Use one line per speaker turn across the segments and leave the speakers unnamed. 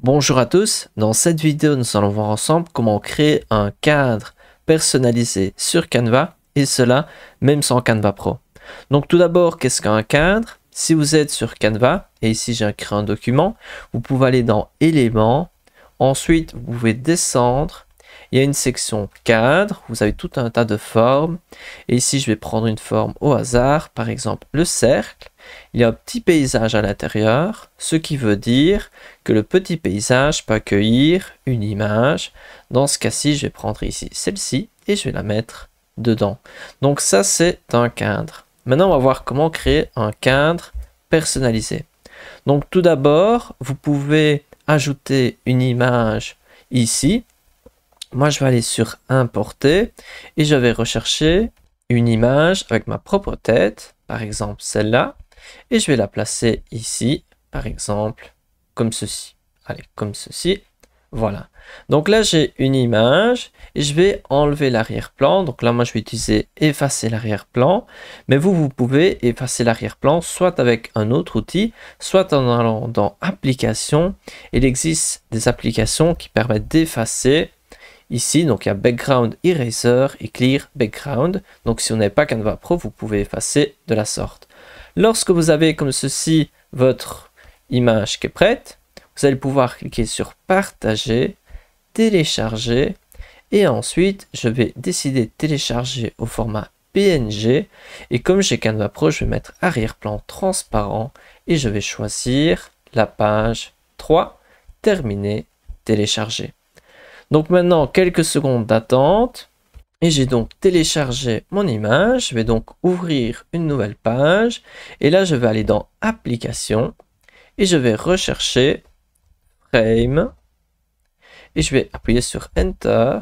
Bonjour à tous, dans cette vidéo nous allons voir ensemble comment créer un cadre personnalisé sur Canva et cela même sans Canva Pro. Donc tout d'abord, qu'est-ce qu'un cadre? Si vous êtes sur Canva et ici j'ai créé un document, vous pouvez aller dans éléments, ensuite vous pouvez descendre, il y a une section cadre, vous avez tout un tas de formes et ici je vais prendre une forme au hasard, par exemple le cercle. Il y a un petit paysage à l'intérieur, ce qui veut dire que le petit paysage peut accueillir une image. Dans ce cas-ci, je vais prendre ici celle-ci et je vais la mettre dedans. Donc ça, c'est un cadre. Maintenant, on va voir comment créer un cadre personnalisé. Donc tout d'abord, vous pouvez ajouter une image ici. Moi, je vais aller sur Importer et je vais rechercher une image avec ma propre tête, par exemple celle-là. Et je vais la placer ici, par exemple, comme ceci. Allez, comme ceci. Voilà. Donc là, j'ai une image et je vais enlever l'arrière-plan. Donc là, moi, je vais utiliser effacer l'arrière-plan. Mais vous pouvez effacer l'arrière-plan soit avec un autre outil, soit en allant dans Applications. Il existe des applications qui permettent d'effacer. Ici, donc il y a Background Eraser et Clear Background. Donc si on n'est pas Canva Pro, vous pouvez effacer de la sorte. Lorsque vous avez comme ceci votre image qui est prête, vous allez pouvoir cliquer sur Partager, Télécharger et ensuite je vais décider de télécharger au format PNG et comme j'ai Canva Pro, je vais mettre arrière-plan transparent et je vais choisir la page 3, terminer, télécharger. Donc maintenant, quelques secondes d'attente. Et j'ai donc téléchargé mon image. Je vais donc ouvrir une nouvelle page. Et là, je vais aller dans Applications. Et je vais rechercher Frame. Et je vais appuyer sur Enter.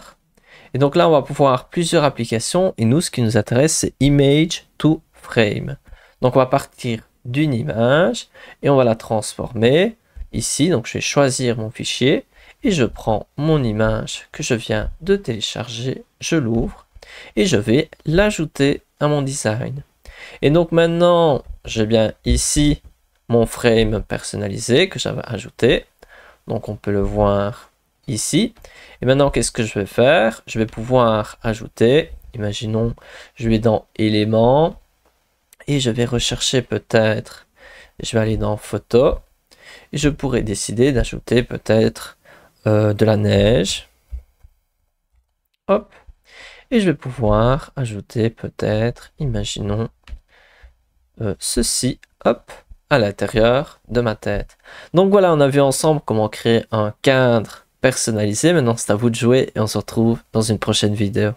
Et donc là, on va pouvoir avoir plusieurs applications. Et nous, ce qui nous intéresse, c'est Image to Frame. Donc on va partir d'une image. Et on va la transformer ici. Donc je vais choisir mon fichier. Et je prends mon image que je viens de télécharger, je l'ouvre et je vais l'ajouter à mon design. Et donc maintenant, j'ai bien ici mon frame personnalisé que j'avais ajouté. Donc on peut le voir ici. Et maintenant, qu'est-ce que je vais faire? Je vais pouvoir ajouter, imaginons, je vais dans éléments et je vais rechercher peut-être, je vais aller dans photo et je pourrais décider d'ajouter peut-être de la neige. Hop. Et je vais pouvoir ajouter peut-être, imaginons, ceci, hop, à l'intérieur de ma tête. Donc voilà, on a vu ensemble comment créer un cadre personnalisé. Maintenant, c'est à vous de jouer et on se retrouve dans une prochaine vidéo.